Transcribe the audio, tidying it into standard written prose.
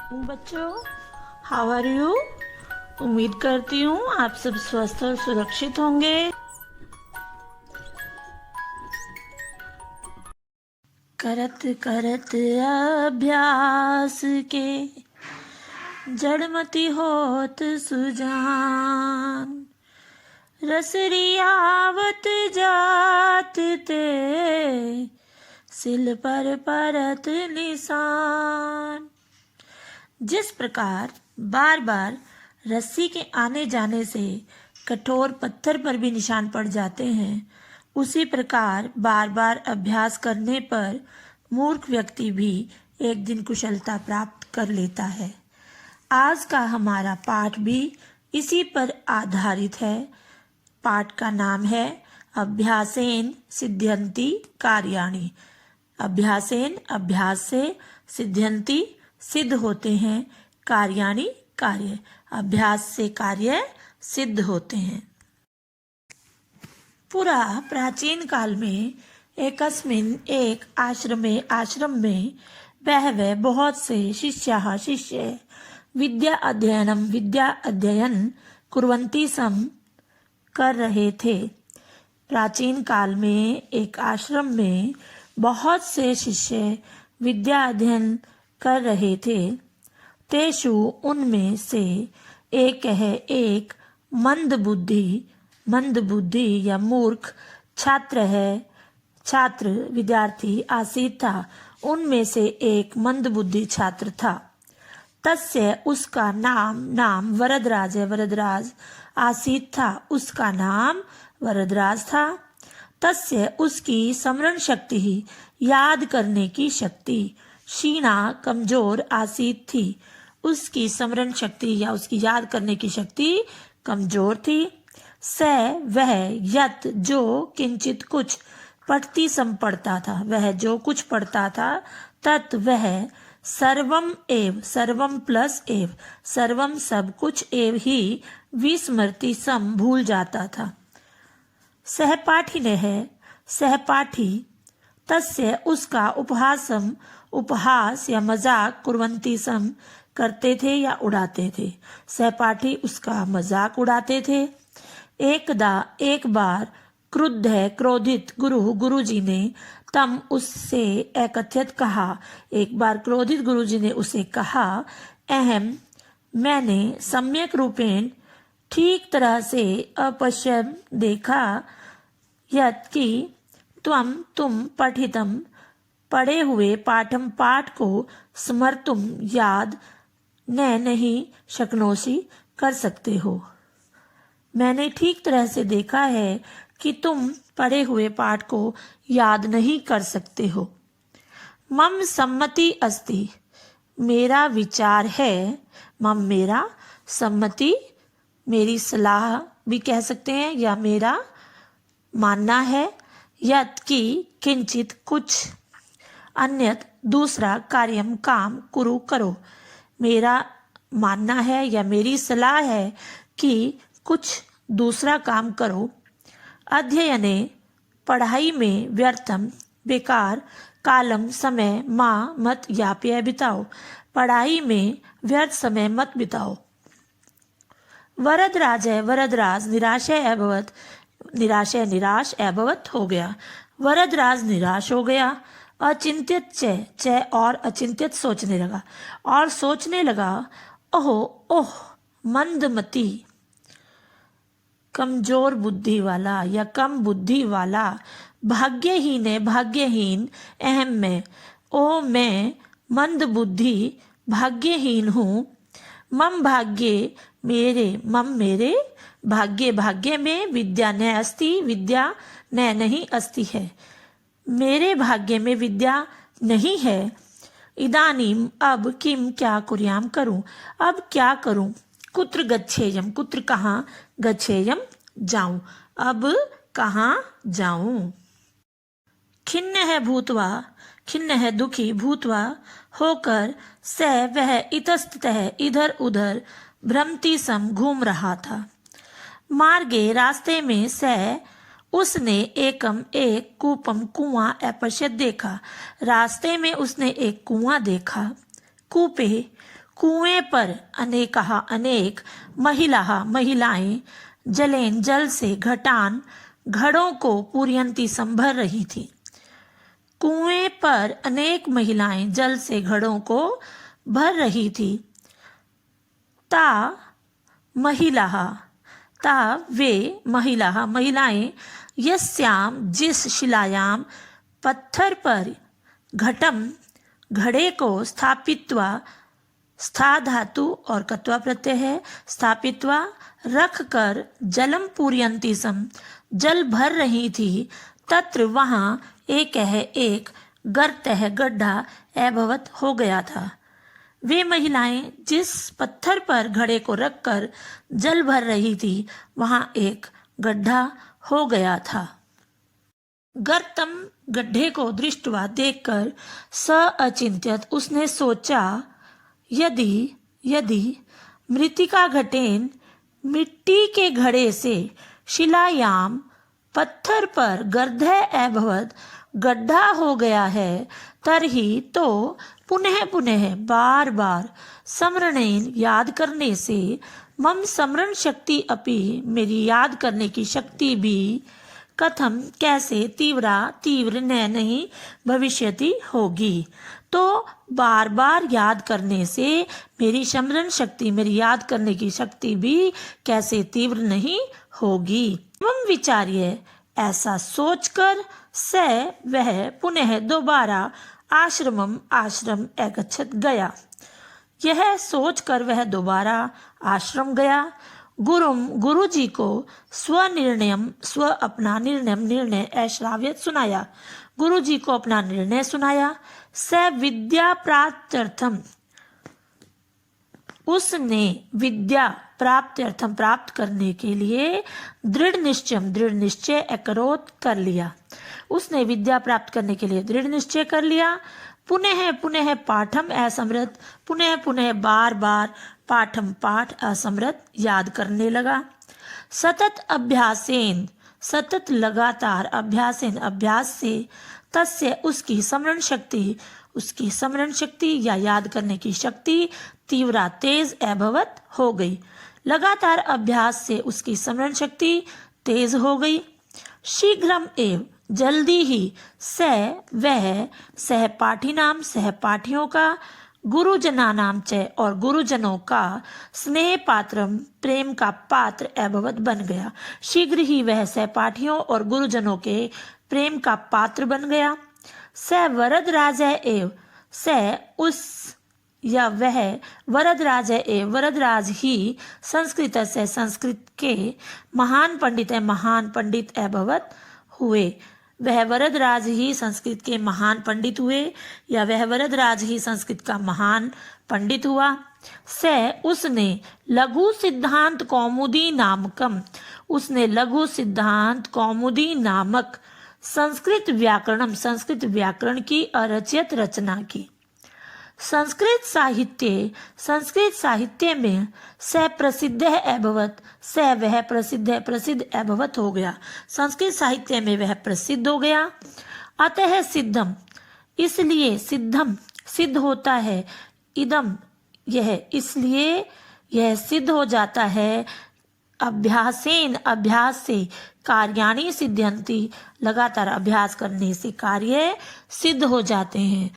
बच्चों, how are you? उम्मीद करती हूँ आप सब स्वस्थ और सुरक्षित होंगे। करत करत अभ्यास के जड़मति होत सुजान, रसरी आवत जात ते सिल पर परत निशान। जिस प्रकार बार बार रस्सी के आने जाने से कठोर पत्थर पर भी निशान पड़ जाते हैं, उसी प्रकार बार बार अभ्यास करने पर मूर्ख व्यक्ति भी एक दिन कुशलता प्राप्त कर लेता है। आज का हमारा पाठ भी इसी पर आधारित है। पाठ का नाम है अभ्यासेन सिद्ध्यन्ति कार्याणि। अभ्यासेन, अभ्यास से, सिद्ध्यन्ति, सिद्ध होते हैं, कार्याणि, कार्य। अभ्यास से कार्य सिद्ध होते हैं। पुरा प्राचीन काल में एक आश्रम में बहवे बहुत से शिष्य विद्या अध्ययन कुर्वन्ति सम कर रहे थे। प्राचीन काल में एक आश्रम में बहुत से शिष्य विद्या अध्ययन कर रहे थे। तेषु उनमें से एक मंद बुद्धि या मूर्ख छात्र विद्यार्थी आसीत था। उनमें से एक मंद बुद्धि छात्र था। तस्य, उसका नाम वरदराज आसीत था। उसका नाम वरदराज था। तस्य, उसकी स्मरण शक्ति ही, याद करने की शक्ति, क्षीणा, कमजोर आसीत थी। उसकी स्मरण शक्ति या उसकी याद करने की शक्ति कमजोर थी। वह यत, जो, किंचित, कुछ, पठती सम पढ़ता था। वह जो कुछ पढ़ता था, तत्, वह, सर्वम प्लस एव, सर्वम सब कुछ, एव ही, विस्मृति सम भूल जाता था। सहपाठी तस्य, उसका उपहास या मजाक कुर्वन्ति सम करते थे या उड़ाते थे। सहपाठी उसका मजाक उड़ाते थे। एक बार क्रोधित गुरुजी ने तम, उससे एकथित कहा। एक बार क्रोधित गुरुजी ने उसे कहा, मैंने सम्यक रूपेण, ठीक तरह से, अपश्यम, देखा, यत् कि तुम पठितम, पढ़े हुए, पाठम, पाठ को, स्मर्तुम, याद, नहीं शक्नोषि, कर सकते हो। मैंने ठीक तरह से देखा है कि तुम पढ़े हुए पाठ को याद नहीं कर सकते हो। मम सम्मति अस्ति, मेरा विचार है। मम, मेरा, सम्मति, मेरी सलाह भी कह सकते हैं या मेरा मानना है। यत् कि, किंचित, कुछ, अन्यत, दूसरा, कार्यम, काम, कुरु, करो। मेरा मानना है या मेरी सलाह है कि कुछ दूसरा काम करो। अध्ययने, पढ़ाई में, व्यर्थम, बेकार, कालम, समय, मत याप्य, बिताओ, पढ़ाई में व्यर्थ समय मत बिताओ। वरदराज निराश अभवत हो गया। वरदराज निराश हो गया। अचिंतित और अचिंतित सोचने लगा। ओह, मंदमती, कमजोर बुद्धि वाला या कम बुद्धि वाला, भाग्यहीन, अहम में, मैं मंद बुद्धि, भाग्यहीन हूँ। मम मेरे, भाग्य में, विद्या न अस्ति, विद्या नहीं अस्ति है। मेरे भाग्य में विद्या नहीं है। इदानीम, अब, किम, क्या, कुर्याम, करूं, अब क्या करूं। कुत्र गच्छेयम, कुत्र, कहाँ, गच्छेयम, जाऊं, अब कहाँ जाऊं। खिन्न है दुखी, भूतवा, होकर, वह, इतस्ततः, इधर उधर, भ्रमति सम, घूम रहा था। मार्गे, रास्ते में, उसने एक कूपम, कुआं, अपश्यत, देखा। रास्ते में उसने एक कुआं देखा। कूपे, कुएं पर अनेक महिलाएं जलेन जल से घटान घड़ों को पूर्यंती संभर रही थी। कुएं पर अनेक महिलाएं जल से घड़ों को भर रही थी। वे महिलाएं यस्याम जिस शिलायाम पत्थर पर घटम घड़े को स्थापित्वा स्था धातु और कत्वा प्रत्यय है, स्थापित्वा रख कर जलम पूर्यंती सम जल भर रही थी। तत्र वहां एक गर्त है गड्ढा अभवत हो गया था। वे महिलाएं जिस पत्थर पर घड़े को रखकर जल भर रही थी वहां एक गड्ढा हो गया था। गर्तम गड्ढे को दृष्टवा देखकर स अचिंत्यत उसने सोचा, यदि मृतिका घटेन मिट्टी के घड़े से शिलायाम पत्थर पर गर्धय अभवत गड्ढा हो गया है तरही तो पुनः बार स्मरणेन याद करने से मम स्मरण शक्ति अपि मेरी याद करने की शक्ति भी कथम कैसे तीव्र नहीं भविष्यति होगी। तो बार याद करने से मेरी स्मरण शक्ति मेरी याद करने की शक्ति भी कैसे तीव्र नहीं होगी। एवं विचार्य ऐसा सोचकर वह पुनः दोबारा आश्रम अगच्छत गया। यह सोचकर वह दोबारा आश्रम गया। गुरु जी को अपना निर्णय ऐश्राव्यत सुनाया। गुरु जी को अपना निर्णय सुनाया। स विद्या प्राप्त्यर्थम उसने विद्या प्राप्त करने के लिए दृढ़ निश्चय अकरोत कर लिया। उसने विद्या प्राप्त करने के लिए दृढ़ निश्चय कर लिया। पुनः पाठम असमृत पुनः बार पाठम पाठ असमृत याद करने लगा। सतत लगातार अभ्यास से तस्य उसकी स्मरण शक्ति या याद करने की शक्ति तीव्रा तेज अभवत हो गई। लगातार अभ्यास से उसकी स्मरण शक्ति तेज हो गई। शीघ्रम एव जल्दी ही वह सहपाठियों का गुरुजनानाम च और गुरुजनों का स्नेह पात्रम प्रेम का पात्र अभवत बन गया। शीघ्र ही वह सहपाठियों और गुरुजनों के प्रेम का पात्र बन गया। वरदराज एव वरदराज ही संस्कृत के महान पंडित अभवत हुए। वह वरदराज ही संस्कृत के महान पंडित हुए या वह वरदराज ही संस्कृत का महान पंडित हुआ। उसने लघु सिद्धांत कौमुदी नामक संस्कृत व्याकरण की अरचित रचना की। संस्कृत साहित्य में प्रसिद्ध अभवत हो गया। संस्कृत साहित्य में वह प्रसिद्ध हो गया। अतः सिद्धम इसलिए सिद्ध होता है। इदम इसलिए यह सिद्ध हो जाता है। अभ्यास से कार्याणि सिद्ध्यन्ति लगातार अभ्यास करने से कार्य सिद्ध हो जाते हैं।